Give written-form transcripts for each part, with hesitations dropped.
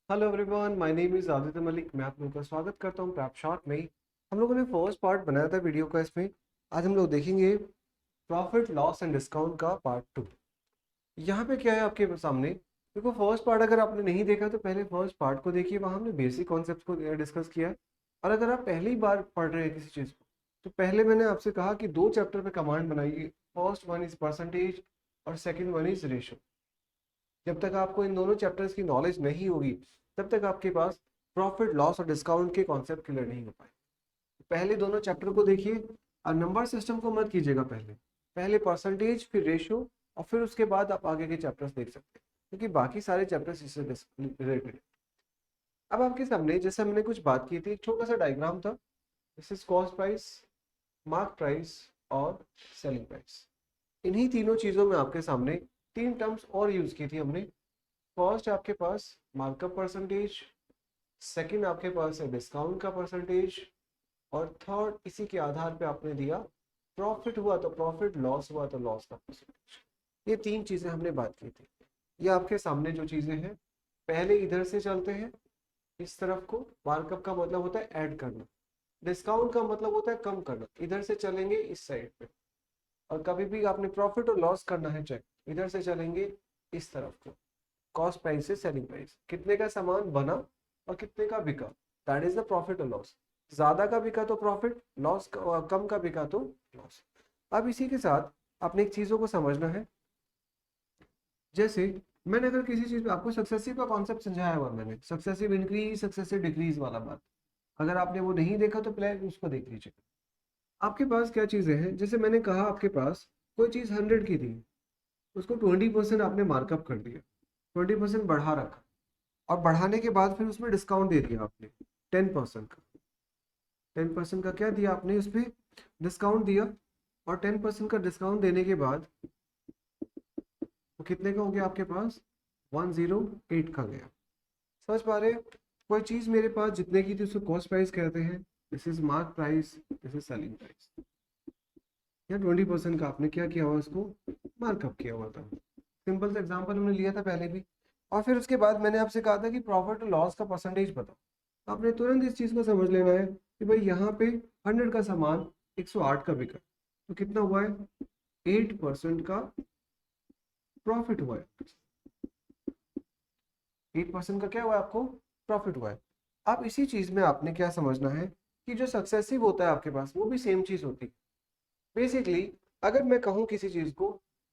Hello everyone, my name is Aditya Malik. मैं आप लोगों का स्वागत करता हूँ प्रैप शॉट में। हम लोगों ने फर्स्ट पार्ट बनाया था वीडियो का। इसमें आज हम लोग देखेंगे प्रॉफिट लॉस एंड डिस्काउंट का पार्ट 2। यहाँ पे क्या है आपके सामने, देखो फर्स्ट पार्ट अगर आपने नहीं देखा तो पहले फर्स्ट पार्ट को देखिए, वहाँ हमने बेसिक कॉन्सेप्ट को डिस्कस किया है। और अगर आप पहली बार पढ़ रहे हैं किसी चीज़ को, तो पहले मैंने आपसे कहा कि दो चैप्टर पे कमांड बनाइए। फर्स्ट वन इज परसेंटेज और सेकेंड वन इज रेशो। जब तक आपको इन दोनों चैप्टर्स की नॉलेज नहीं होगी, तब तक आपके पास प्रॉफिट लॉस और डिस्काउंट के कॉन्सेप्ट क्लियर नहीं हो पाए। पहले दोनों चैप्टर को देखिए और नंबर सिस्टम को मत कीजिएगा। पहले पहले परसेंटेज, फिर रेशियो, और फिर उसके बाद आप आगे के चैप्टर्स देख सकते हैं, क्योंकि बाकी सारे चैप्टर्स इससे रिलेटेड। अब आपके सामने जैसे हमने कुछ बात की थी, एक छोटा सा डायग्राम था। This is cost price, mark price और सेलिंग प्राइस। इन्हीं तीनों चीजों में आपके सामने तीन टर्म्स और यूज की थी हमने। फर्स्ट आपके पास मार्कअप परसेंटेज, सेकंड आपके पास है डिस्काउंट का परसेंटेज, और थर्ड इसी के आधार पे आपने दिया प्रॉफिट हुआ तो प्रॉफिट, लॉस हुआ तो लॉस का परसेंटेज। ये तीन चीजें हमने बात की थी। ये आपके सामने जो चीजें हैं, पहले इधर से चलते हैं इस तरफ को। मार्कअप का मतलब होता है ऐड करना, डिस्काउंट का मतलब होता है कम करना, इधर से चलेंगे इस साइड पे। और कभी भी आपने प्रॉफिट और लॉस करना है चेक, इधर से चलेंगे इस तरफ को। कॉस्ट प्राइस से सेलिंग प्राइस, कितने का सामान बना और कितने का बिका, दैट इज द प्रॉफिट और लॉस। ज्यादा का बिका तो प्रॉफिट, लॉस कम का बिका तो लॉस। अब इसी के साथ आपने एक चीजों को समझना है। जैसे मैंने अगर किसी चीज में आपको सक्सेसिव का कॉन्सेप्ट समझाया हुआ, मैंने सक्सेसिव इंक्रीज सक्सेसिव डिक्रीज वाला बात, अगर आपने वो नहीं देखा तो पहले उसको देख लीजिए। आपके पास क्या चीजें हैं, जैसे मैंने कहा आपके पास कोई चीज 100 की थी, उसको 20% आपने मार्कअप कर दिया, 20% बढ़ा रखा, और बढ़ाने के बाद फिर उसमें डिस्काउंट दे दिया आपने 10% का। 10% का क्या दिया आपने, उसमें डिस्काउंट दिया। और 10% का डिस्काउंट देने के बाद वो कितने का हो गया आपके पास, 108 का गया। समझ पा रहे हैं? कोई चीज मेरे पास जितने की थी उसको कॉस्ट प्राइस कहते हैं, this is mark price, this is selling price. या 20% का आपने क्या किया हुआ, उसको मार्कअप किया हुआ था। सिंपल सा एग्जांपल हमने लिया था पहले भी। और फिर उसके बाद मैंने आपसे कहा था कि प्रॉफिट और लॉस का परसेंटेज बताओ। आपने तुरंत इस चीज को समझ लेना है कि भाई यहाँ पे 100 का सामान 108 का बिका, तो कितना हुआ है, 8% का प्रॉफिट हुआ है। 8% का क्या हुआ है, आपको प्रॉफिट हुआ है। अब इसी चीज में आपने क्या समझना है कि जो सक्सेसिव होता है आपके पास, वो भी सेम चीज होती है। बेसिकली अगर मैं कहूँ किसी चीज को,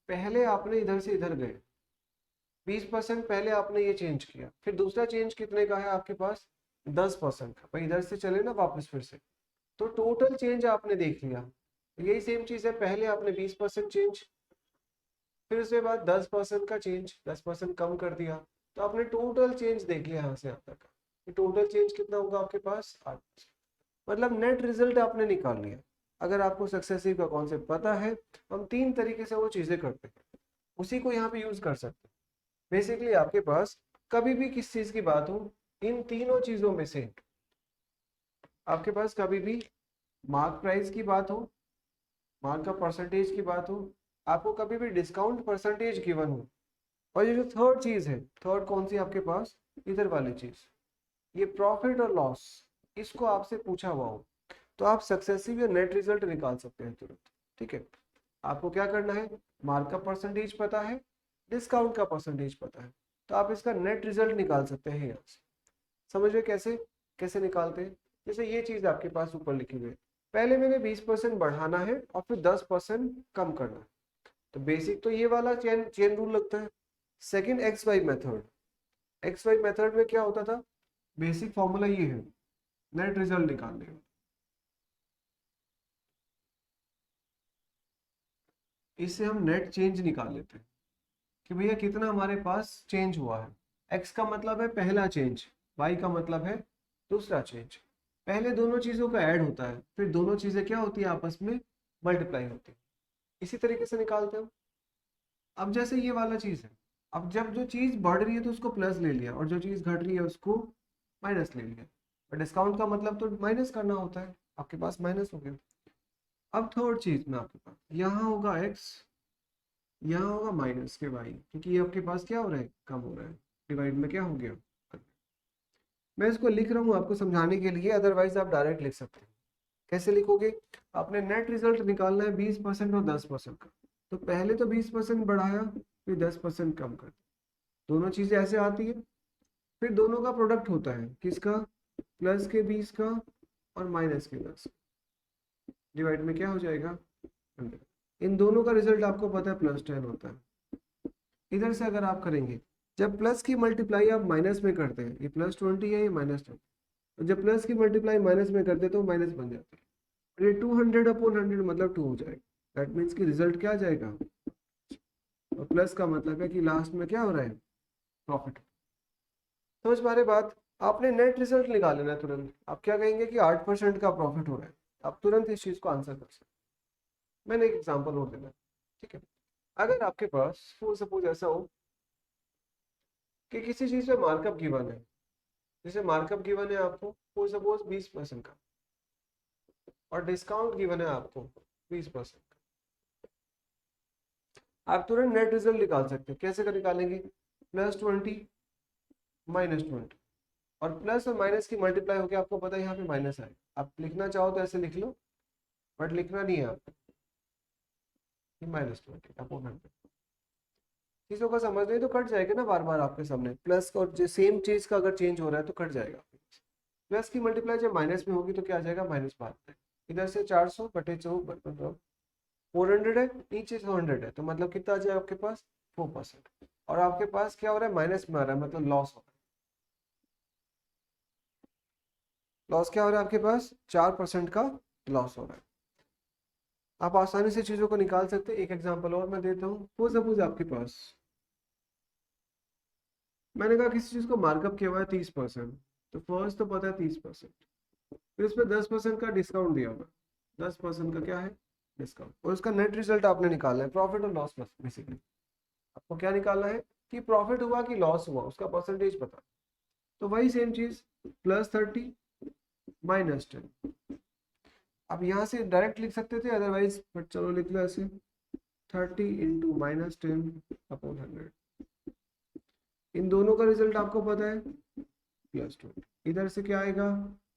पहले आपने इधर से इधर गए, 20% पहले आपने ये चेंज किया, फिर दूसरा चेंज कितने का है आपके पास, 10% का। भाई इधर से चले ना वापस फिर से, तो टोटल चेंज आपने देख लिया। यही सेम चीज है, पहले आपने 20% चेंज, फिर उसके बाद 10% का चेंज, 10% कम कर दिया, तो आपने टोटल चेंज देख लिया यहाँ से यहाँ तक का। टोटल चेंज कितना होगा आपके पास, 8%। मतलब नेट रिजल्ट आपने निकाल लिया। अगर आपको सक्सेसिव का कॉन्सेप्ट पता है, हम तीन तरीके से वो चीजें करते हैं, उसी को यहाँ पे यूज कर सकते हैं। बेसिकली आपके पास कभी भी किस चीज की बात हो, इन तीनों चीजों में से आपके पास कभी भी मार्क प्राइस की बात हो, मार्क का परसेंटेज की बात हो, आपको कभी भी डिस्काउंट परसेंटेज गिवन हो, और ये जो थर्ड चीज है, थर्ड कौन सी आपके पास, इधर वाली चीज, ये प्रॉफिट और लॉस, इसको आपसे पूछा हुआ हो, तो आप सक्सेसिव या नेट रिजल्ट निकाल सकते हैं तुरंत। ठीक है, आपको क्या करना है, मार्क का परसेंटेज पता है, डिस्काउंट का परसेंटेज पता है, तो आप इसका नेट रिजल्ट निकाल सकते हैं यहाँ से। समझ रहे कैसे, कैसे निकालते हैं? जैसे ये चीज आपके पास ऊपर लिखी हुई है, पहले मैंने 20% बढ़ाना है और फिर 10% कम करना है, तो बेसिक तो ये वाला चेन चेन रूल लगता है। Second X Y method, X Y method में क्या होता था, बेसिक फॉर्मूला ये है, नेट रिजल्ट निकालने का। इससे हम नेट चेंज निकाल लेते हैं कि भैया कितना हमारे पास चेंज हुआ है। एक्स का मतलब है पहला चेंज, वाई का मतलब है दूसरा चेंज। पहले दोनों चीजों का ऐड होता है, फिर दोनों चीजें क्या होती है, आपस में मल्टीप्लाई होती है। इसी तरीके से निकालते हो। अब जैसे ये वाला चीज है, अब जब जो चीज बढ़ रही है तो उसको प्लस ले लिया, और जो चीज घट रही है उसको माइनस ले लिया। और डिस्काउंट का मतलब तो माइनस करना होता है, आपके पास माइनस हो गया। अब थर्ड चीज में आपके पास यहाँ होगा एक्स, यहाँ होगा माइनस के वाई, क्योंकि ये आपके पास क्या हो रहा है, कम हो रहा है, डिवाइड में क्या हो गया। मैं इसको लिख रहा हूँ आपको समझाने के लिए, अदरवाइज आप डायरेक्ट लिख सकते हैं। कैसे लिखोगे? आपने नेट रिजल्ट निकालना है 20% और 10% का, तो पहले तो 20% बढ़ाया, फिर 10% कम कर, दोनों चीजें ऐसे आती है। फिर दोनों का प्रोडक्ट होता है किसका? प्लस के 20 का और माइनस के 10, डिवाइड में क्या हो जाएगा? 100। इन दोनों का रिजल्ट आपको पता है +10 होता है। इधर से अगर आप करेंगे, जब प्लस की मल्टीप्लाई आप माइनस में करते हैं, ये +20 है, ये -20, तो जब प्लस की मल्टीप्लाई माइनस में करते हैं तो माइनस बन जाता है। ये 200/100 मतलब 2 हो जाएगा। दैट मीन्स कि रिजल्ट क्या आ जाएगा? और प्लस का मतलब है कि लास्ट में क्या हो रहा है? प्रॉफिट। समझ पा रहे बात? आपने नेट रिजल्ट निकालना है तुरंत। आप क्या कहेंगे कि 8% का प्रॉफिट हो रहा है, आप तुरंत इस चीज को आंसर कर सकते हैं। मैंने एक एग्जांपल और देना, ठीक है? अगर आपके पास सपोज ऐसा हो कि किसी चीज पे मार्कअप गिवन है, जैसे मार्कअप गिवन है आपको सपोज 20% का, और डिस्काउंट गिवन है आपको 20% का, आप तुरंत नेट रिजल्ट निकाल सकते हैं। कैसे कर निकालेंगे? +20 -20, और प्लस और माइनस की मल्टीप्लाई होकर आपको पता है यहाँ पे माइनस आएगा। आप लिखना चाहो तो ऐसे लिख लो, बट लिखना नहीं है आपको, -20/100। चीजों का समझ नहीं तो कट जाएगा ना बार बार आपके सामने। प्लस और जो सेम चीज का अगर चेंज हो रहा है तो कट जाएगा। प्लस की मल्टीप्लाई जब माइनस में होगी तो क्या आ जाएगा? माइनस बाहर में। इधर से 400/4 मतलब 400 है, नीचे से 100 है, तो मतलब कितना आ जाएगा आपके पास? 4%। और आपके पास क्या हो रहा है? माइनस में आ रहा है, मतलब लॉस हो रहा है। लॉस क्या हो रहा है आपके पास? 4% का लॉस हो रहा है। आप आसानी से चीजों को निकाल सकते हैं। एक एग्जांपल और मैं देता हूँ। वो सपोज आपके पास, मैंने कहा किसी चीज को मार्कअप किया हुआ है 30%, तो फर्स्ट तो पता है 30%, फिर उस पर 10% का डिस्काउंट दिया हुआ है। 10% का क्या है? डिस्काउंट। और उसका नेट रिजल्ट आपने निकालना है, प्रॉफिट और लॉस बेसिकली। आपको क्या निकालना है कि प्रॉफिट हुआ कि लॉस हुआ, उसका परसेंटेज पता। तो वही सेम चीज, +30 -10। अब यहाँ से डायरेक्ट लिख सकते थे अदरवाइज, बट चलो लिख लो ऐसे, 30 × -10/100। इन दोनों का रिजल्ट आपको पता है +20। इधर से क्या आएगा?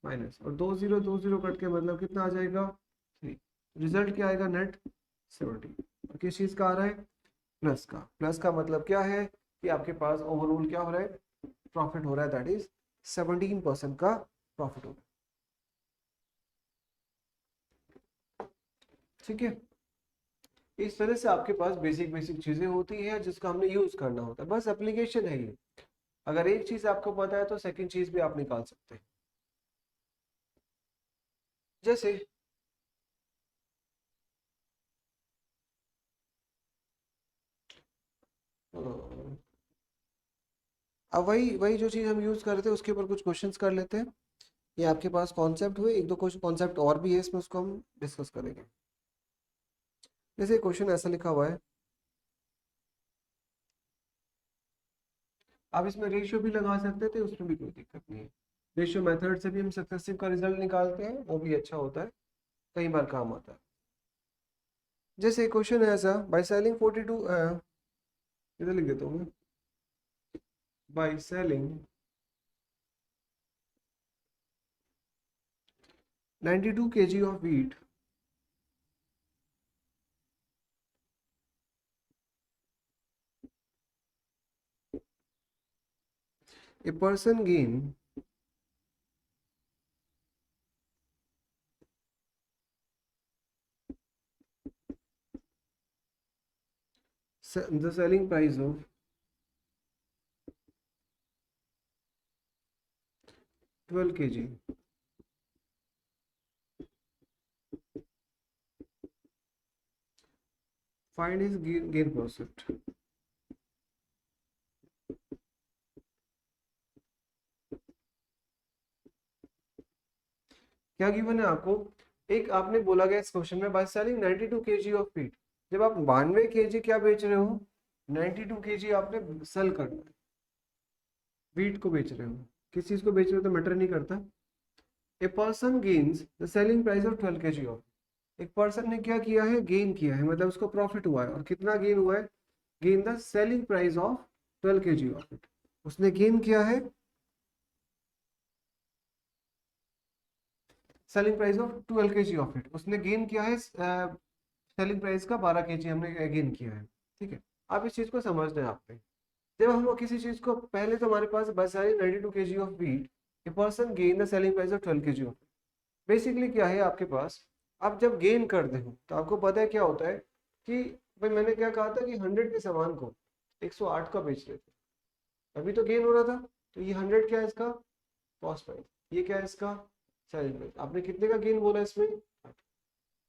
माइनस, और 2 0 कट के मतलब कितना आ जाएगा? 3। रिजल्ट क्या आएगा? नेट 17। और किस चीज का आ रहा है? प्लस का। प्लस का मतलब क्या है कि आपके पास ओवरऑल क्या हो रहा है? प्रॉफिट हो रहा है, दैट इज 17% का प्रॉफिट हो रहा है। ठीक है? इस तरह से आपके पास बेसिक बेसिक चीजें होती हैं जिसका हमने यूज करना होता है, बस एप्लीकेशन है ये। अगर एक चीज आपको पता है तो सेकंड चीज भी आप निकाल सकते हैं। जैसे अब वही वही जो चीज हम यूज कर रहे थे उसके ऊपर कुछ क्वेश्चंस कर लेते हैं। ये आपके पास कॉन्सेप्ट हुए, एक दो कुछ कॉन्सेप्ट और भी है इसमें, उसको हम डिस्कस करेंगे। जैसे क्वेश्चन ऐसा लिखा हुआ है, आप इसमें रेशियो भी लगा सकते थे, उसमें भी कोई दिक्कत नहीं है। रेशियो मेथड से भी हम सक्सेसिव का रिजल्ट निकालते हैं, वो भी अच्छा होता है, कई बार काम आता है। जैसे क्वेश्चन है ऐसा, बाय सेलिंग 42, इधर लिख देता हूँ मैं, by selling 92 kg of wheat, a person gain the selling price of 12 kg. Find his gain percent. क्या गिवन है आपको? एक आपने बोला गया इस क्वेश्चन में, by selling 92 kg of wheat. जब आप 92 kg क्या बेच रहे हो? 92 kg आपने सेल करना है, व्हीट को बेच रहे हो। किस चीज को बेच रहे हो तो मैटर नहीं करता। A person gains the selling price of 12 kg of, एक पर्सन ने क्या किया है? गेन किया है, मतलब उसको प्रॉफिट हुआ है। और कितना गेन हुआ है? Gain the selling price of 12 kg of it. उसने गेन किया है selling price of 12 kg of it, उसने गेन किया है सेलिंग प्राइस का 12 kg हमने गेन किया है, ठीक है। आप इस चीज को समझना है आपने। जब हम किसी चीज को, पहले तो हमारे पास बस है 92 kg of wheat, a person gain the selling price of 12 kg of. Basically क्या है आपके पास, आप जब गेन करते हो तो आपको पता है क्या होता है कि भाई मैंने क्या कहा था कि 100 के सामान को 108 का बेच रहे थे, अभी तो गेन हो रहा था। तो ये 100 क्या है इसका कॉस्ट प्राइस, ये क्या है इसका सेलिंग प्राइस। आपने कितने का गेन बोला इसमें 8।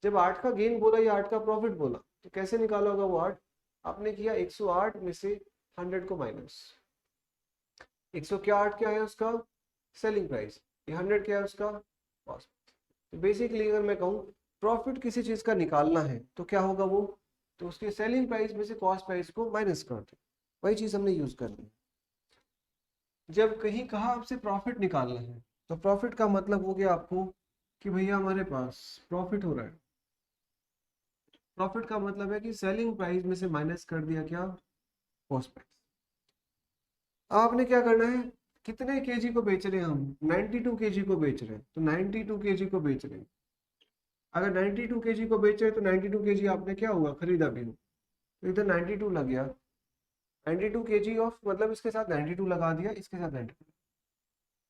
जब 8 का गेन बोला या 8 का प्रॉफिट बोला तो कैसे निकाला होगा वो 8, आपने किया 108 में से 100 को माइनस, 100 क्या 8 क्या है उसका सेलिंग प्राइस, ये 100 क्या है उसका कॉस्ट। तो बेसिकली अगर मैं कहूँ प्रॉफिट किसी चीज का निकालना है तो क्या होगा वो, तो उसके सेलिंग प्राइस में से कॉस्ट प्राइस को माइनस कर दो, वही चीज हमने यूज करनी है। जब कहीं कहा आपसे प्रॉफिट निकालना है तो प्रॉफिट का मतलब हो गया आपको कि भैया हमारे पास प्रॉफिट हो रहा है। प्रॉफिट का मतलब है कि सेलिंग प्राइस में से माइनस कर दिया क्या कॉस्ट प्राइस। आपने क्या करना है, कितने केजी को बेच रहे हैं हम 92 केजी को बेच रहे हैं, तो 92 केजी को बेच रहे हैं। अगर 92 केजी को बेच रहे हैं तो 92 केजी आपने क्या हुआ खरीदा भी, तो इधर 92 लग गया, 92 केजी ऑफ मतलब इसके साथ 92 लगा दिया, इसके साथ 92।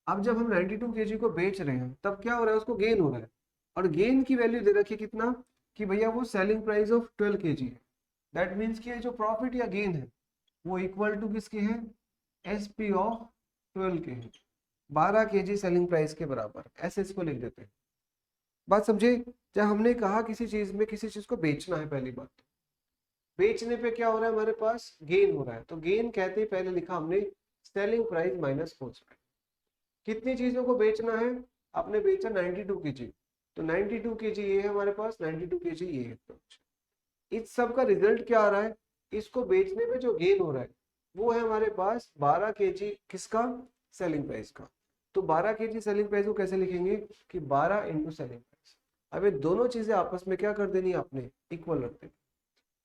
अब जब हम 92 केजी को बेच रहे हैं तब क्या हो रहा है, उसको गेन हो रहा है, और गेन की वैल्यू दे रखी है कितना कि भैया वो सेलिंग प्राइस ऑफ 12 केजी है। दैट मीन्स कि जो प्रॉफिट या गेन है वो इक्वल टू किसके हैं, एस पी ऑफ 12 के हैं, 12 केजी सेलिंग प्राइस के बराबर, ऐसे इसको लिख देते हैं। बात समझे। जब हमने कहा किसी चीज में किसी चीज को बेचना है, पहली बात बेचने पे क्या हो रहा है हमारे पास गेन हो रहा है, तो गेन कहते ही पहले लिखा हमने selling price minus cost price. कितनी चीजों को बेचना है, आपने बेचा 92 केजी, तो 92 केजी ये है हमारे पास, 92 केजी ये है। इस सब का रिजल्ट क्या आ रहा है, इसको बेचने में जो गेन हो रहा है वो है हमारे पास 12 केजी किसका सेलिंग प्राइस का। तो 12 केजी सेलिंग प्राइस को कैसे लिखेंगे कि 12 इंटू सेलिंग प्राइस। अब ये दोनों चीजें आपस में क्या कर देनी है आपने, इक्वल रख देनी।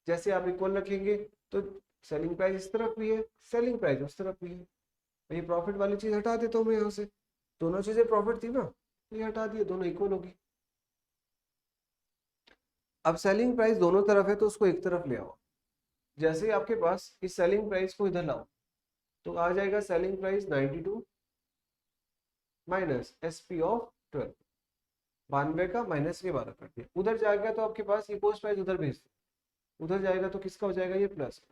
जैसे आप इक्वल रखेंगे तो सेलिंग प्राइस इस तरफ भी है, सेलिंग प्राइस उस तरफ भी है। तो ये प्रॉफिट वाली चीज हटा देता हूँ मैं यहाँ से, दोनों चीजें प्रॉफिट थी ना, तो ये हटा दिए, दोनों इक्वल होगी। अब सेलिंग प्राइस दोनों तरफ है तो उसको एक तरफ ले आओ। जैसे आपके पास इस सेलिंग प्राइस को इधर लाओ तो आ जाएगा selling price 92 minus S P of 12, 92 का माइनस के 12 कर दिया। उधर जाएगा तो आपके पास ये पोस्ट प्राइस उधर भेज दो, उधर जाएगा तो किसका हो जाएगा ये प्लस,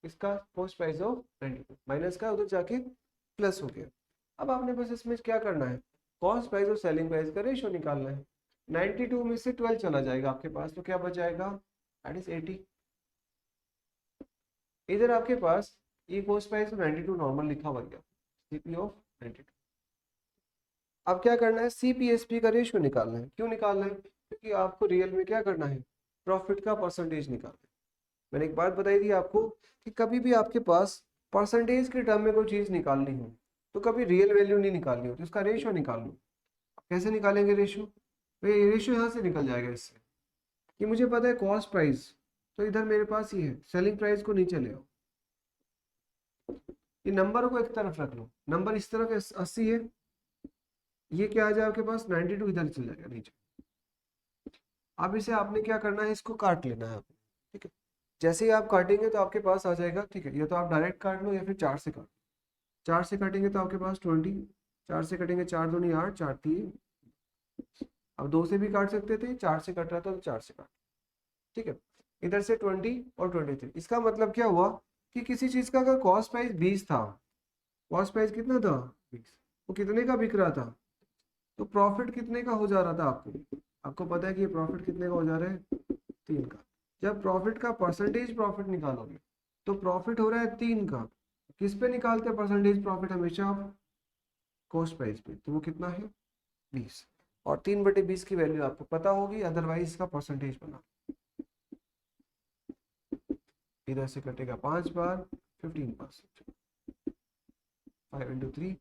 इसका पोस्ट प्राइस ऑफ 92 माइनस का उधर जाके प्लस हो गया। अब आपने बस इसमें क्या करना है, कॉस्ट प्राइस और सेलिंग प्राइस का रेशियो निकालना है। 92 में से 12 चला जाएगा आपके पास तो क्या बच जाएगा, दैट इज 80। इधर आपके पास ये कॉस्ट प्राइस 92 नॉर्मल लिखा हुआ गया, सीपी ऑफ 92। अब क्या करना है, सीपीएसपी का रेशियो निकालना है। क्यों निकालना है, क्योंकि आपको रियल में क्या करना है, प्रॉफिट का परसेंटेज निकालना है। मैंने एक बात बताई थी आपको कि कभी भी आपके पास परसेंटेज के टर्म में कोई चीज निकालनी हो तो कभी रियल वैल्यू नहीं निकालनी होती, उसका रेशियो निकाल लो। कैसे निकालेंगे रेशियो, तो ये रेशियो यहाँ से निकल जाएगा इससे कि मुझे पता है कॉस्ट प्राइस, तो इधर मेरे पास ये है, सेलिंग प्राइस को नीचे ले आओ, ये नंबर को एक तरफ रख लो, नंबर इस तरफ 80 है, ये क्या आ जाए आपके पास 92 इधर चल जाएगा नीचे। अब इसे आपने क्या करना है, इसको काट लेना है आपने, ठीक है। जैसे ही आप काटेंगे तो आपके पास आ जाएगा, ठीक है, या तो आप डायरेक्ट काट लो या फिर 4 से काट, 4 से काटेंगे तो आपके पास 20, 4 से कटेंगे 4 दूनी 8, 4 3, अब 2 से भी काट सकते थे, 4 से कट रहा था तो 4 से काट, ठीक है। इधर से 20 और 23, इसका मतलब क्या हुआ कि किसी चीज का अगर कॉस्ट प्राइस 20 था, कॉस्ट प्राइस कितना था 20, वो कितने का बिक रहा था, तो प्रॉफिट कितने का हो जा रहा था आपको, आपको पता है कि ये प्रॉफिट कितने का हो जा रहा है 3 का। जब प्रॉफिट का परसेंटेज प्रॉफिट निकालोगे तो प्रॉफिट हो रहा है 3 का, किस पे निकालते हैं परसेंटेज प्रॉफिट हमेशा आप कॉस्ट प्राइस पे, तो वो कितना है 20, और 3/20 की वैल्यू आपको पता होगी, अदरवाइज इसका परसेंटेज बना, इधर से कटेगा 5 बार 15%, 5 इंटू 3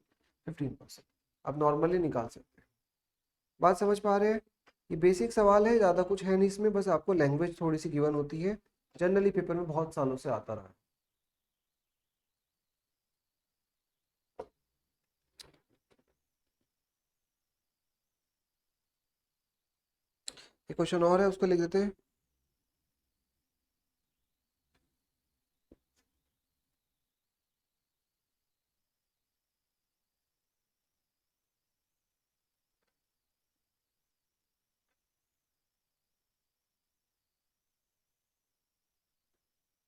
15%। अब नॉर्मली निकाल सकते हैं। बात समझ पा रहे हैं, ये बेसिक सवाल है, ज़्यादा कुछ है नहीं इसमें, बस आपको लैंग्वेज थोड़ी सी गिवन होती है, जनरली पेपर में बहुत सालों से आता रहा है। एक क्वेश्चन और है, उसको लिख देते हैं।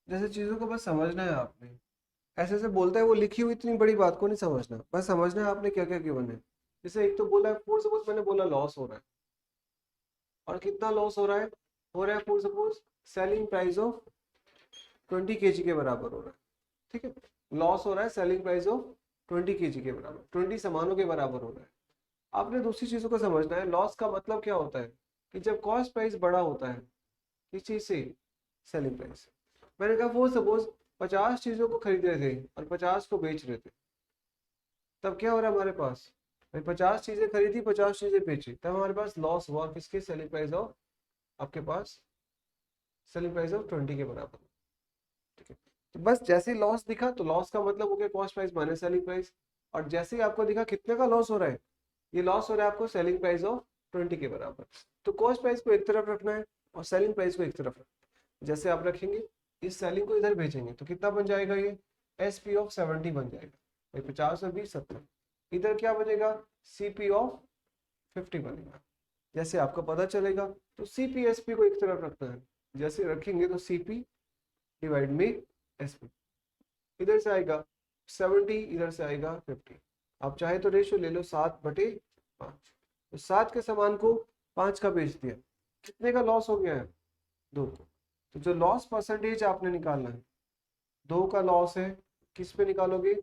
जैसे चीजों को बस समझना है आपने, ऐसे ऐसे बोलता है वो, लिखी हुई इतनी बड़ी बात को नहीं समझना, बस समझना है आपने क्या क्या गिवन है। जैसे एक तो बोला है, फॉर सपोज मैंने बोला लॉस हो रहा है, और कितना लॉस हो रहा है for suppose selling price of 20 kg के बराबर हो रहा है। ठीक है, लॉस हो रहा है सेलिंग प्राइस ऑफ 20 kg के बराबर, 20 सामानों के बराबर हो रहा है। आपने दूसरी चीजों को समझना है, लॉस का मतलब क्या होता है कि जब कॉस्ट प्राइस बड़ा होता है किस चीज से, सेलिंग प्राइस। मैंने कहा वो सपोज 50 चीजों को खरीद रहे थे और 50 को बेच रहे थे, तब क्या हो रहा है हमारे पास, भाई 50 चीजें खरीदी 50 चीजें बेची, तब हमारे पास लॉस हुआ किसके, सेलिंग प्राइस ऑफ, आपके पास सेलिंग प्राइस ऑफ 20 के बराबर। ठीक है, तो बस जैसे ही लॉस दिखा तो लॉस का मतलब हो गया cost price minus selling price, और जैसे ही आपको दिखा कितने का लॉस हो रहा है, ये लॉस हो रहा है आपको सेलिंग प्राइस ऑफ 20 के बराबर। तो कॉस्ट प्राइस को एक तरफ रखना है और सेलिंग प्राइस को एक तरफ रखना है। जैसे आप रखेंगे, इस सेलिंग को इधर भेजेंगे तो कितना बन जाएगा, ये एस पी ऑफ 70 बन जाएगा, भाई 50 और 20 70। इधर क्या बनेगा, सी पी ऑफ 50 बनेगा। जैसे आपको पता चलेगा, तो सी पी एस पी को एक तरफ रखना है, जैसे रखेंगे तो सी पी डिवाइड में एस पी, इधर से आएगा 70, इधर से आएगा 50। आप चाहे तो रेशियो ले लो 7/5, तो 7 के सामान को 5 का बेच दिया, कितने का लॉस हो गया है, 2। तो जो लॉस परसेंटेज आपने निकालना है, 2 का लॉस है, किस पे निकालोगे,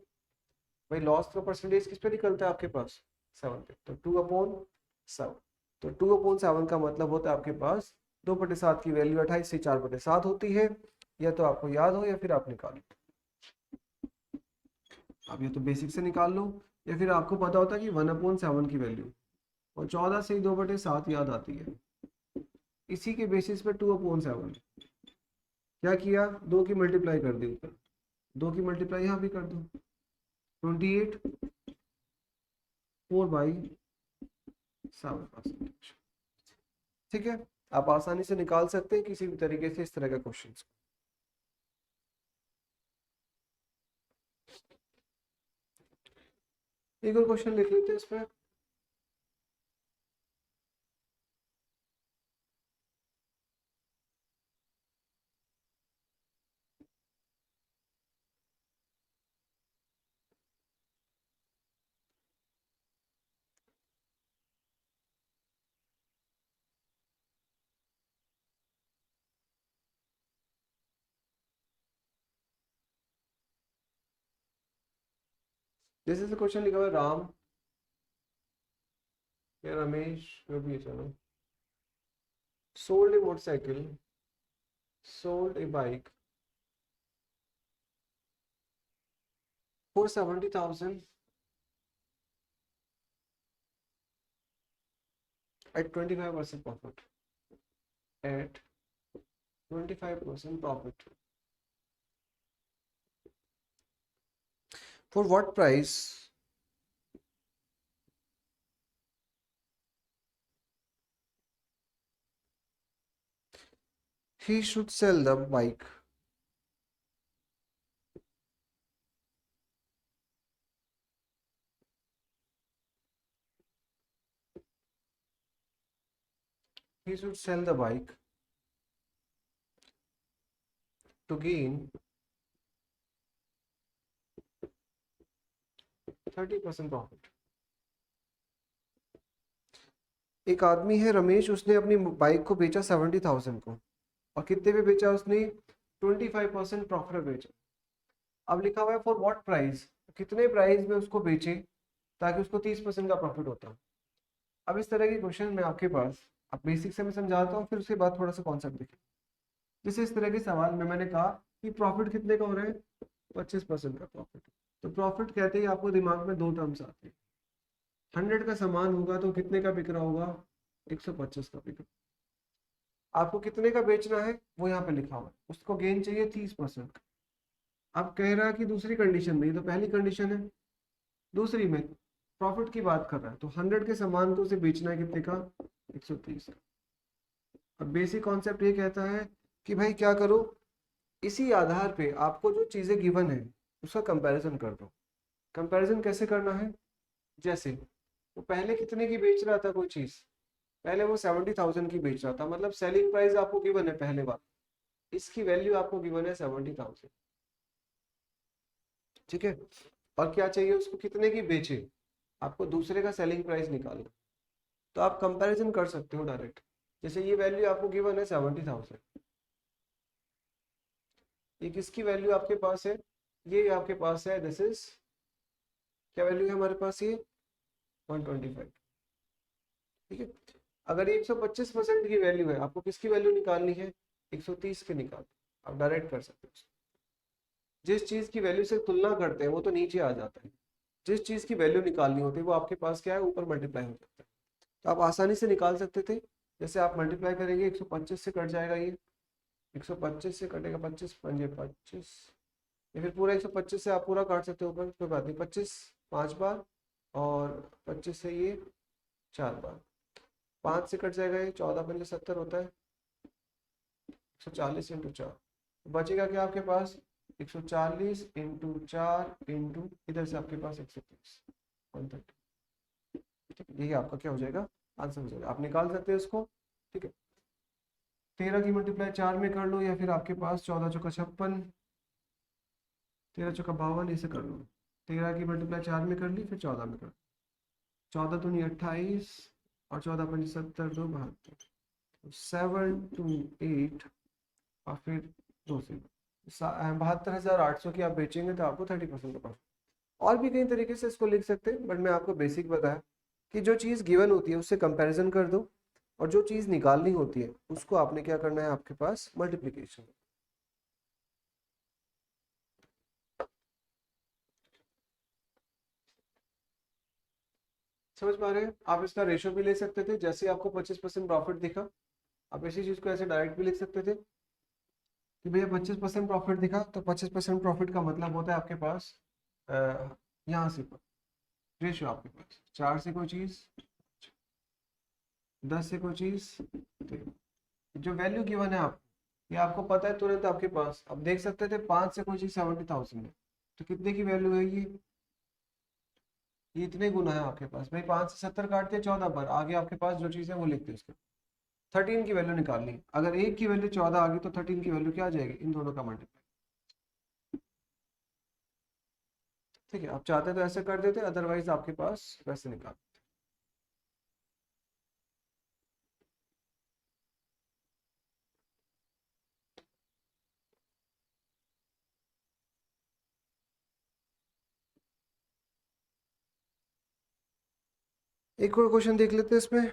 भाई लॉस का परसेंटेज किस पे निकलता है आपके पास, 7 पे, तो 2/7। तो 2/7 का मतलब होता है आपके पास 2/7 की वैल्यू 28 से 4/7 होती है। या तो आपको याद हो या फिर आप निकालो, आप या तो बेसिक से निकाल लो, या फिर आपको पता होता है कि 1/7 की वैल्यू, और 14 से 2/7 याद आती है, इसी के बेसिस पे 2/7 क्या किया, 2 की मल्टीप्लाई कर दी ऊपर, 2 की मल्टीप्लाई यहाँ भी कर दो, 28 4/7। ठीक है, आप आसानी से निकाल सकते हैं किसी भी तरीके से इस तरह का क्वेश्चन। एक और क्वेश्चन लिख लेते हैं इस पर। जैसे से क्वेश्चन लिखा हुआ है, राम या रमेश जो भी है चलो, sold a motorcycle, sold a bike for 70,000 at 25% profit, at 25% profit. For what price he should sell the bike? He should sell the bike to gain 30% profit. एक आदमी है रमेश, उसने अपनी बाइक को बेचा 70,000 को, और कितने पे बेचा उसने, 25% प्रॉफिट में बेचा। अब लिखा हुआ है फॉर व्हाट प्राइस, कितने प्राइस में उसको बेचे ताकि उसको 30% का प्रॉफिट होता। अब इस तरह के क्वेश्चन में आपके पास, अब बेसिक से मैं समझाता हूँ फिर उसके बाद थोड़ा सा कॉन्सेप्ट देखें। जैसे इस तरह के सवाल में मैंने कहा कि प्रॉफिट कितने का हो रहा है, 25% का प्रॉफिट। तो प्रॉफिट कहते ही आपको दिमाग में दो टर्म्स आते हैं, 100 का सामान होगा तो कितने का बिक रहा होगा, 125 का बिक रहा। आपको कितने का बेचना है वो यहाँ पे लिखा हुआ है, उसको गेन चाहिए 30% का। अब कह रहा है कि दूसरी कंडीशन में, ये तो पहली कंडीशन है, दूसरी में प्रॉफिट की बात कर रहा है, तो 100 के सामान को उसे बेचना है कितने का, 130 का। अब बेसिक कॉन्सेप्ट ये कहता है कि भाई क्या करो, इसी आधार पे आपको जो चीज़ें गिवन है उसका कंपैरिजन कर दो। कंपैरिजन कैसे करना है, जैसे वो पहले कितने की बेच रहा था कोई चीज़, पहले वो 70,000 की बेच रहा था, मतलब सेलिंग प्राइस आपको गिवन है पहले बार, इसकी वैल्यू आपको गिवन है 70,000, ठीक है। और क्या चाहिए उसको, कितने की बेचे, आपको दूसरे का सेलिंग प्राइस निकालना। तो आप कंपैरिजन कर सकते हो डायरेक्ट, जैसे ये वैल्यू आपको गिवन है 70,000, ये किसकी वैल्यू आपके पास है, ये आपके पास है, दिस इज क्या वैल्यू है हमारे पास, ये 125, ठीक है। अगर ये 125% की वैल्यू है, आपको किसकी वैल्यू निकालनी है, 130 की निकाल, आप डायरेक्ट कर सकते हो। जिस चीज की वैल्यू से तुलना करते हैं वो तो नीचे आ जाता है, जिस चीज की वैल्यू निकालनी होती है वो आपके पास क्या है, ऊपर मल्टीप्लाई हो जाता है। तो आप आसानी से निकाल सकते थे, जैसे आप मल्टीप्लाई करेंगे 125 से कट जाएगा, ये 125 से कटेगा 25 पंजे 25, या फिर पूरा 125 से आप पूरा काट सकते हो ऊपर, कोई बात नहीं, 25 5 बार और 25 से ये 4 बार, 5 से कट जाएगा, ये 14 पंजे 70 होता है, 140 इंटू 4, बचेगा क्या आपके पास, 140 इंटू 4 इंटू इधर से आपके पास 130, 130, ठीक है। यही आपका क्या हो जाएगा, आंसर हो जाएगा, आप निकाल सकते हैं इसको, ठीक है। 13 की मल्टीप्लाई 4 में कर लो, या फिर आपके पास 14 चौका 56, 13 चौका 52, ऐसे कर लो। 13 की मल्टीप्लाई 4 में कर ली, फिर 14 में कर, 14 दूनी 28 और 14 पंजे 70, 2 72, 728 और फिर 2 से 72,800 की आप बेचेंगे तो आपको 30% का प्रॉफिट। और भी कई तरीके से इसको लिख सकते हैं, बट मैं आपको बेसिक बताया कि जो चीज़ गिवन होती है उससे कंपैरिजन कर दो, और जो चीज़ निकालनी होती है उसको आपने क्या करना है, आपके पास मल्टीप्लिकेशन। समझ पा रहे हैं, आप इसका रेशो भी ले सकते थे, जैसे आपको 25% प्रॉफिट दिखा, आप इसी चीज़ को ऐसे डायरेक्ट भी लिख सकते थे कि भैया 25% प्रॉफिट दिखा, तो 25% प्रॉफिट का मतलब होता है आपके पास यहाँ से रेशियो, आपके पास 4 से कोई चीज़, 10 से कोई चीज़, जो वैल्यू गिवन है आप, ये आपको पता है तुरंत आपके पास, अब देख सकते थे 5 से कोई चीज़ 70,000 है, तो कितने की वैल्यू है ये इतने गुना है आपके पास, भाई 5 से 70 काटते 14 पर, आगे आपके पास जो चीज़ है वो लिखते हैं उसके, 13 की वैल्यू निकालनी, अगर एक की वैल्यू 14 आ गई तो 13 की वैल्यू क्या आ जाएगी, इन दोनों का मल्टीप्लाई, ठीक है। आप चाहते तो ऐसे कर देते, अदरवाइज आपके पास वैसे निकाल। एक और क्वेश्चन देख लेते हैं इसमें,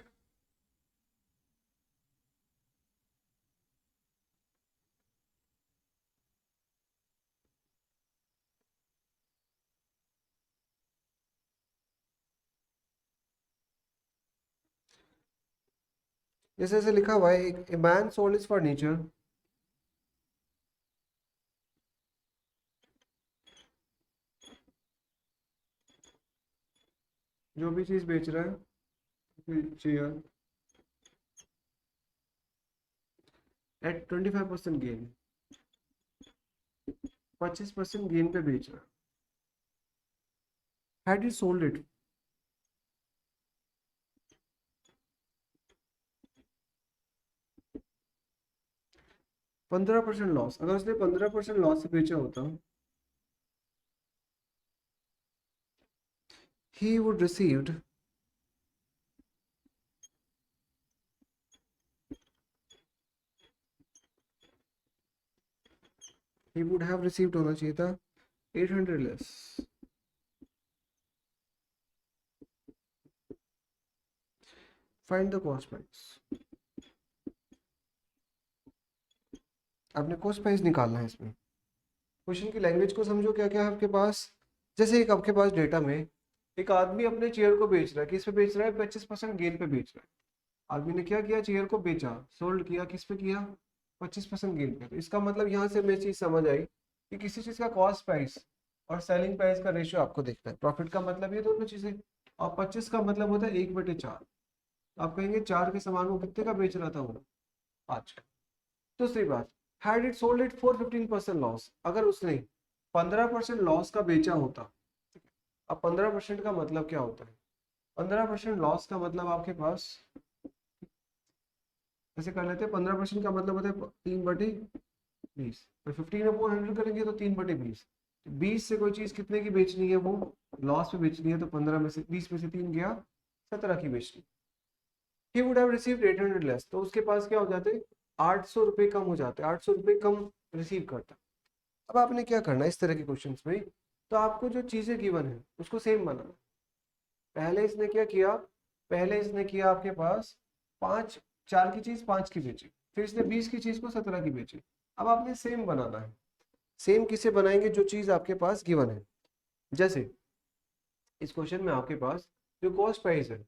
जैसे ऐसे लिखा हुआ है, एक मैन सोल्ड हिज फर्नीचर, जो भी चीज बेच रहा है, चेयर, एट 25% गेन, 25% गेन पे बेच रहा है, had he sold it, 15% loss, अगर उसने 15% लॉस से बेचा होता, he would received he would have received होना चाहिए था 800 less, find the cost price, आपने कॉस्ट प्राइस निकालना है इसमें। क्वेश्चन की लैंग्वेज को समझो, क्या क्या है आपके पास, जैसे एक आपके पास डेटा में एक आदमी अपने चेयर को बेच रहा है, किस पे बेच रहा है, 25% गेन पे बेच रहा है। आदमी ने क्या किया, चेयर को बेचा, सोल्ड किया, किस पे किया, 25% गेन पे। तो इसका मतलब यहाँ से मैं चीज समझ आई कि किसी चीज का कॉस्ट प्राइस और सेलिंग प्राइस का रेशियो आपको देखना है, प्रॉफिट का मतलब ये दोनों चीजें, और 25 का मतलब होता है 1/4। आप कहेंगे 4 के सामान वो कितने का बेच रहा था वो, आज का। दूसरी बात, had it sold it for 15% loss, अगर उसने 15% लॉस का बेचा होता। अब 15% का मतलब क्या होता है? 15% लॉस का मतलब आपके पास ऐसे कर लेते हैं, 15% का मतलब होता है 3/20, तो 15/100 करेंगे तो 3/20। 20 से कोई चीज कितने की बेचनी है, वो लॉस में बेचनी है, तो 15 में से 20 में से 3 गया, 17 की बेचनी। He would have received 800 less, तो उसके पास क्या हो जाते, 800 रुपये कम हो जाते, 800 रुपये कम रिसीव करता। अब आपने क्या करना है इस तरह के क्वेश्चंस में, तो आपको जो चीजें गिवन है उसको सेम बनाना। पहले इसने क्या किया, पहले इसने किया आपके पास पांच, 4 की चीज 5 की बेची, फिर इसने 20 की चीज को 17 की बेची। अब आपने सेम बनाना है। सेम किसे बनाएंगे, जो चीज आपके पास गिवन है। जैसे इस क्वेश्चन में आपके पास जो कॉस्ट प्राइस है,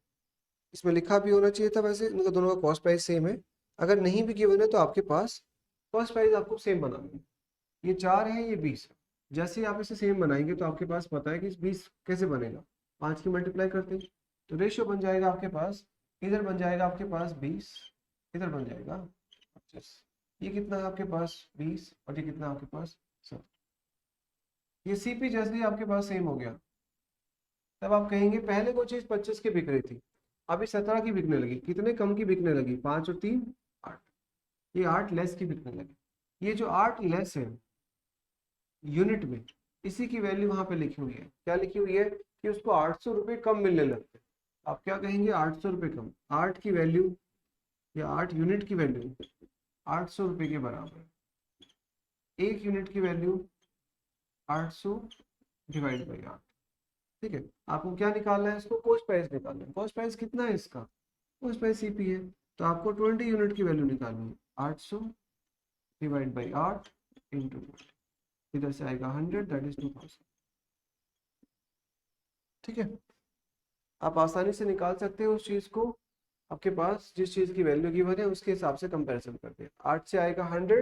इसमें लिखा भी होना चाहिए था, वैसे इनका दोनों का कॉस्ट प्राइस सेम है। अगर नहीं भी गिवन है तो आपके पास कॉस्ट प्राइस आपको सेम बनाना है। ये 4 है, ये 20 है। जैसे ही आप इसे सेम बनाएंगे तो आपके पास पता है कि 20 कैसे बनेगा, 5 की मल्टीप्लाई करते हैं तो रेशियो बन जाएगा आपके पास, इधर बन जाएगा आपके पास 20, इधर बन जाएगा 25। ये कितना है आपके पास 20, और ये कितना है आपके पास 7। ये सीपी जैसे ही आपके पास सेम हो गया, तब आप कहेंगे पहले वो चीज 25 की बिक रही थी, अभी 17 की बिकने लगी। कितने कम की बिकने लगी, 5 और 3 8। ये 8 लेस की बिकने लगी। ये जो 8 लेस है यूनिट में, इसी की वैल्यू वहां पे लिखी हुई है। क्या लिखी हुई है कि उसको 800 रुपये कम मिलने लगते हैं। आप क्या कहेंगे, 800 रुपये कम, 8 की वैल्यू या 8 यूनिट की वैल्यू 800 रुपये के बराबर। 1 यूनिट की वैल्यू 800 डिवाइड बाई 8। ठीक है, आपको क्या निकालना है, इसको कॉस्ट प्राइस निकालना है। कॉस्ट प्राइस कितना है इसका, कॉस्ट प्राइस सीपी है, तो आपको 20 यूनिट की वैल्यू निकालनी है। 800 डिवाइड बाई 8 इंटू, इधर से आएगा 100, दैट इज 2000। ठीक है, आप आसानी से निकाल सकते हो उस चीज को। आपके पास जिस चीज की वैल्यू गिवन है उसके हिसाब से कंपैरिजन करते हैं। 8 से आएगा 100,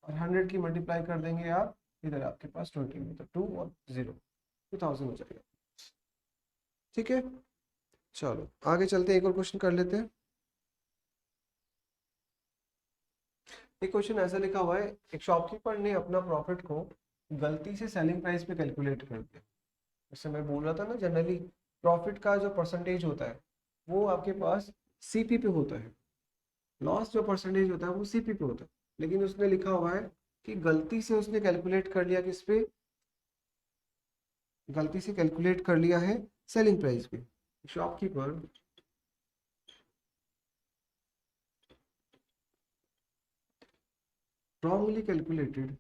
और 100 की मल्टीप्लाई कर देंगे आप, इधर आपके पास 20 में, तो 2 और 0, 2000 हो जाएगा। ठीक है, चलो आगे चलते हैं, एक और क्वेश्चन कर लेते हैं। एक क्वेश्चन ऐसा लिखा हुआ है, एक शॉपकीपर ने अपना प्रॉफिट को गलती से सेलिंग प्राइस पे कैलकुलेट कर दिया। जैसे मैं बोल रहा था ना, जनरली प्रॉफिट का जो परसेंटेज होता है वो आपके पास सीपी पे होता है, लॉस जो परसेंटेज होता है वो सीपी पे होता है। लेकिन उसने लिखा हुआ है कि गलती से उसने कैलकुलेट कर लिया किस पे, गलती से कैलकुलेट कर लिया है सेलिंग प्राइस पे। Shopkeeper wrongly calculated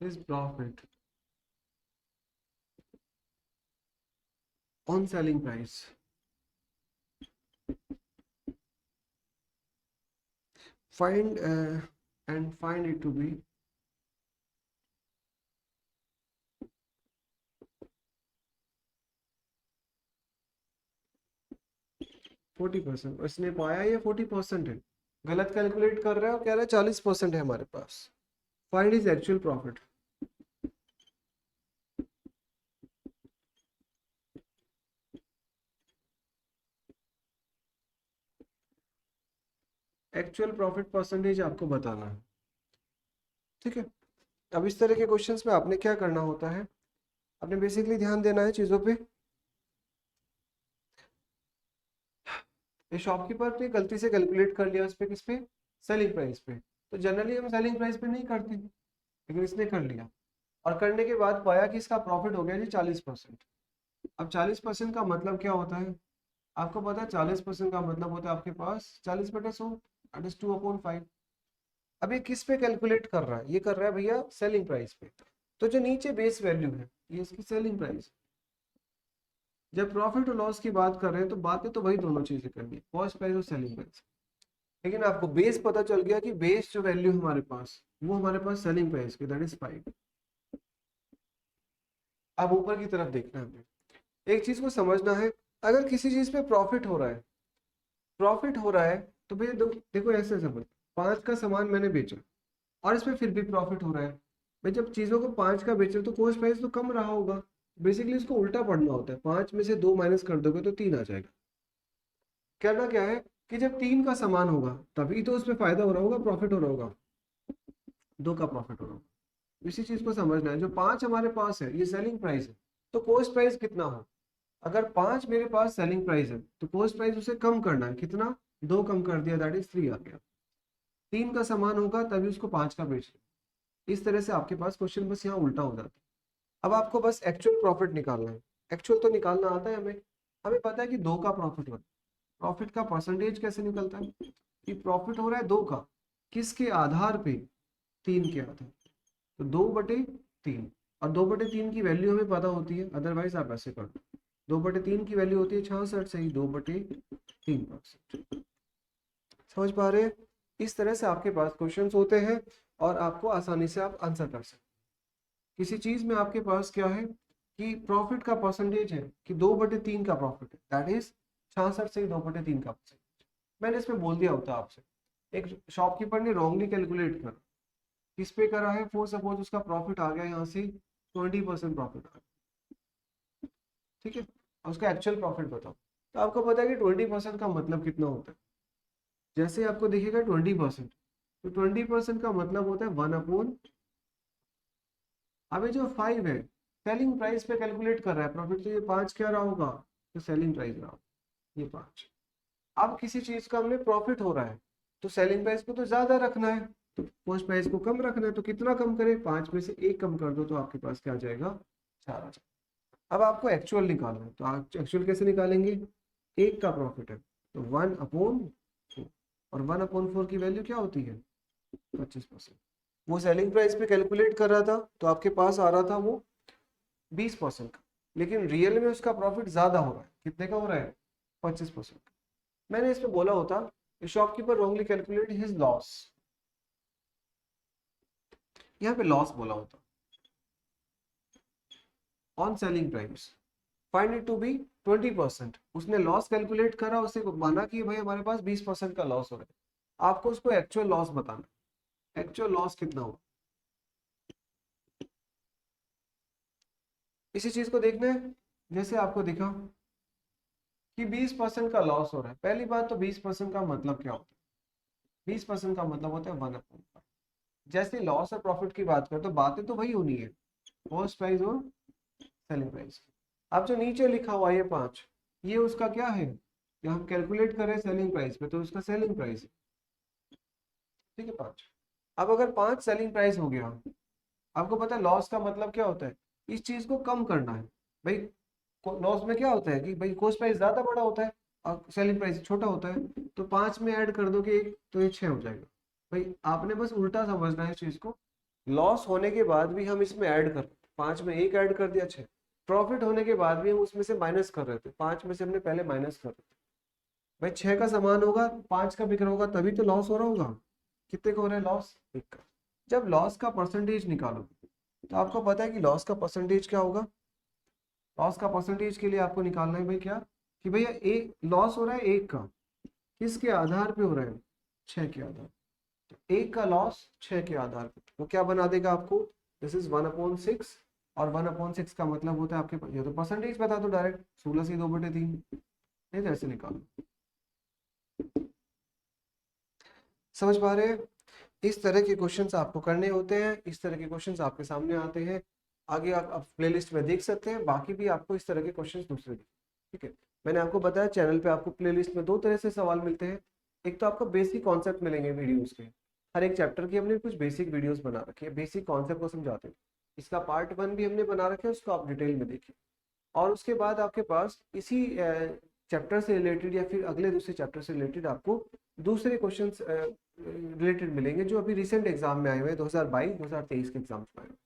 his profit on selling price. Find and find it to be 40%। इसने पाया ये 40% है, गलत कैलकुलेट कर रहा है और कह रहा है 40% है हमारे पास। Find is actual profit. Actual profit percentage आपको बताना है। ठीक है, अब इस तरह के क्वेश्चंस में आपने क्या करना होता है, आपने बेसिकली ध्यान देना है चीजों पे। ये शॉपकीपर ने गलती से कैलकुलेट कर लिया उस पे, किस पे, सेलिंग प्राइस पे। तो जनरली हम सेलिंग प्राइस पे नहीं करते, लेकिन इसने कर लिया, और करने के बाद पाया कि इसका प्रॉफिट हो गया जी 40%। अब 40% का मतलब क्या होता है, आपको पता है 40% का मतलब होता है आपके पास 40/100, दैट इज 2/5। अब ये किस पे कैलकुलेट कर रहा है, ये कर रहा है भैया सेलिंग प्राइस पे। तो जो नीचे बेस वैल्यू है ये इसकी सेलिंग प्राइस। जब प्रॉफिट और लॉस की बात कर रहे हैं तो बातें तो वही दोनों चीजें करनी है, कॉस्ट प्राइस और सेलिंग प्राइस। लेकिन आपको बेस पता चल गया कि बेस जो वैल्यू हमारे पास, वो हमारे पास सेलिंग प्राइस की, दैट इज 5। अब ऊपर की तरफ देखना है हमें, एक चीज को समझना है। अगर किसी चीज पे प्रॉफिट हो रहा है, प्रॉफिट हो रहा है, तो भैया देखो ऐसे समझ, 5 का सामान मैंने बेचा और इसमें फिर भी प्रॉफिट हो रहा है, भाई जब चीज़ों को 5 का बेच रहे हो तो कॉस्ट प्राइस तो कम रहा होगा। बेसिकली इसको उल्टा पढ़ना होता है, 5 में से 2 माइनस कर दोगे तो 3 आ जाएगा। कहना क्या है कि जब 3 का समान होगा तभी तो उसमें फायदा हो रहा होगा, प्रॉफिट हो रहा होगा, 2 का प्रॉफिट हो रहा होगा। इसी चीज को समझना है। जो 5 हमारे पास है ये सेलिंग प्राइस है, तो कॉस्ट प्राइस कितना हो। अगर 5 मेरे पास सेलिंग प्राइस है तो कॉस्ट प्राइस उसे कम करना है, कितना, 2 कम कर दिया, दैट इज 3 आ गया। 3 का समान होगा तभी उसको 5 का बेच। इस तरह से आपके पास क्वेश्चन बस यहाँ उल्टा हो जाता है। अब आपको बस एक्चुअल प्रॉफिट निकालना है। एक्चुअल तो निकालना आता है हमें, हमें पता है कि 2 का प्रॉफिट हो रहा है। प्रॉफिट का परसेंटेज कैसे निकलता है कि प्रॉफिट हो रहा है 2 का, किसके आधार पे, 3 के आधार। तो 2/3, और 2/3 की वैल्यू हमें पता होती है, अदरवाइज आप ऐसे कर दो। 2/3 की वैल्यू होती है 66, सही, 2/3%। समझ पा रहे हैं। इस तरह से आपके पास क्वेश्चंस होते हैं और आपको आसानी से आप आंसर कर सकते हैं। किसी चीज में आपके पास क्या है कि प्रॉफिट का परसेंटेज है कि 2/3 का प्रॉफिट है, दैट इज 66 से 2/3 का परसेंटेज। मैंने इसमें बोल दिया होता आपसे, एक शॉपकीपर ने रॉन्गली कैलकुलेट करा, किस पे करा है, फॉर सपोज उसका प्रॉफिट आ गया यहाँ से 20% प्रॉफिट आ गया, ठीक है, और उसका एक्चुअल प्रॉफिट बताओ। तो आपको पता है कि 20% का मतलब कितना होता है। जैसे आपको दिखेगा 20%, तो 20% का मतलब होता है 1/, अभी जो 5 है सेलिंग प्राइस पे कैलकुलेट कर रहा है प्रॉफिट, तो ये 5 क्या रहा होगा, तो सेलिंग प्राइस रहा होगा, ये 5। अब किसी चीज का हमने प्रॉफिट हो रहा है तो सेलिंग प्राइस को तो ज्यादा रखना है, तो कॉस्ट प्राइस को कम रखना है, तो कितना कम करें, 5 में से 1 कम कर दो तो आपके पास क्या आ जाएगा, 4 आ जाएगा। अब आपको एक्चुअल निकालना है, तो आप एक्चुअल कैसे निकालेंगे, 1 का प्रॉफिट है तो 1/4, और 1/4 की वैल्यू क्या होती है, 25%। वो सेलिंग प्राइस पे कैलकुलेट कर रहा था तो आपके पास आ रहा था वो 20% का, लेकिन रियल में उसका प्रॉफिट ज्यादा हो रहा है, कितने का हो रहा है, 25%। मैंने इसमें बोला होता shopkeeper wrongly calculate his loss, यहाँ पे लॉस बोला होता on selling price, find it to be 20%। उसने लॉस कैलकुलेट करा, उसे माना कि भाई हमारे पास 20% का लॉस हो रहा है, आपको उसको एक्चुअल लॉस बताना, एक्चुअल लॉस कितना हो। इसी चीज को देखना है, जैसे आपको दिखा कि 20% का लॉस हो रहा है। पहली बात तो 20% का मतलब क्या होता है, 20% का मतलब होता है 1/5। जैसे लॉस और प्रॉफिट की बात करें तो बातें तो वही होनी है, कॉस्ट प्राइस और सेलिंग प्राइस। अब जो नीचे लिखा हुआ है ये 5, ये उसका क्या है, कि हम कैलकुलेट करें सेलिंग प्राइस पे तो उसका सेलिंग प्राइस है, ठीक है, 5। अब अगर 5 सेलिंग प्राइस हो गया, आपको पता है लॉस का मतलब क्या होता है, इस चीज को कम करना है। भाई लॉस में क्या होता है कि भाई कॉस्ट प्राइस ज्यादा बड़ा होता है और सेलिंग प्राइस छोटा होता है, तो 5 में ऐड कर दोगे 1 तो ये 6 हो जाएगा। भाई आपने बस उल्टा समझना है इस चीज को, लॉस होने के बाद भी हम इसमें ऐड कर, 5 में 1 ऐड कर दिया 6, प्रॉफिट होने के बाद भी हम उसमें से माइनस कर रहे थे, 5 में से हमने पहले माइनस कर रहे थे। भाई 6 का समान होगा, 5 का बिक्र होगा तभी तो लॉस हो रहा होगा, कितने का हो रहा है लॉस, 1 का। जब लॉस का परसेंटेज निकालो तो आपको पता है कि लॉस का परसेंटेज क्या होगा, लॉस का परसेंटेज के लिए आपको निकालना है भाई क्या, कि भैया एक लॉस हो रहा है 1 का, किसके आधार पे हो रहा है, 6 के आधार। तो 1 का लॉस 6 के आधार पे, वो क्या बना देगा आपको, दिस इज 1/6, और 1/6 का मतलब होता है आपके पास, ये तो परसेंटेज बता दो डायरेक्ट, 16 से 2/3, नहीं तो ऐसे निकालो। समझ पा रहे हैं। इस तरह के क्वेश्चंस आपको करने होते हैं, इस तरह के क्वेश्चंस आपके सामने आते हैं। आगे आप प्लेलिस्ट में देख सकते हैं, बाकी भी आपको इस तरह के क्वेश्चंस दूसरे, ठीक है। मैंने आपको बताया चैनल पे आपको प्लेलिस्ट में 2 तरह से सवाल मिलते हैं। एक तो आपको बेसिक कॉन्सेप्ट मिलेंगे वीडियोस के, हर एक चैप्टर की हमने कुछ बेसिक वीडियोस बना रखी है, बेसिक कॉन्सेप्ट को समझाते हैं। इसका पार्ट 1 भी हमने बना रखा है, उसको आप डिटेल में देखिए। और उसके बाद आपके पास इसी चैप्टर से रिलेटेड या फिर अगले दूसरे चैप्टर से रिलेटेड आपको दूसरे क्वेश्चंस रिलेटेड मिलेंगे जो अभी रिसेंट एग्जाम में आए हुए हैं, 2022 2023 के एग्जाम्स में आए हैं।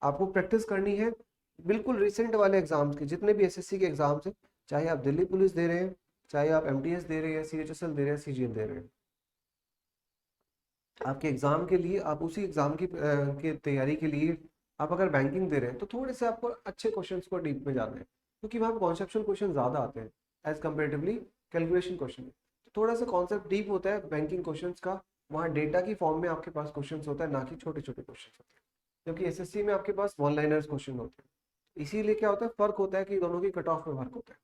आपको प्रैक्टिस करनी है बिल्कुल रिसेंट वाले एग्जाम्स के, जितने भी एसएससी के एग्जाम्स हैं, चाहे आप दिल्ली पुलिस दे रहे हैं, चाहे आप एमटीएस दे रहे हैं, सीएचएसएल दे रहे हैं, सीजीएल दे रहे हैं, आपके एग्जाम के लिए आप उसी एग्जाम की तैयारी के लिए आप अगर बैंकिंग दे रहे हैं तो थोड़े से आपको अच्छे क्वेश्चंस को डीप में जाना है, क्योंकि वहाँ पे कॉन्सेप्चुअल क्वेश्चन ज़्यादा आते हैं एज कम्पेरेटिवली कैलकुलेशन क्वेश्चन। तो थोड़ा सा कॉन्सेप्ट डीप होता है बैंकिंग क्वेश्चंस का, वहाँ डेटा की फॉर्म में आपके पास क्वेश्चंस होता है, ना कि छोटे छोटे क्वेश्चन होते हैं। जबकि एसएससी में आपके पास वन लाइनर्स क्वेश्चन होते हैं। इसीलिए क्या होता है, फर्क होता है कि दोनों की कट ऑफ में फर्क होता है।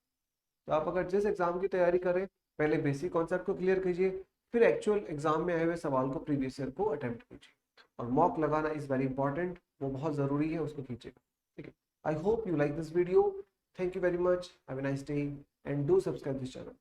तो आप अगर जिस एग्जाम की तैयारी करें, पहले बेसिक कॉन्सेप्ट को क्लियर कीजिए, फिर एक्चुअल एग्जाम में आए हुए सवाल को प्रीवियस ईयर को अटेम्प्ट कीजिए। और मॉक लगाना इज वेरी इंपॉर्टेंट, वो बहुत ज़रूरी है, उसको कीजिएगा। ठीक है, I hope you like this video. Thank you very much, have a nice day and do subscribe this channel.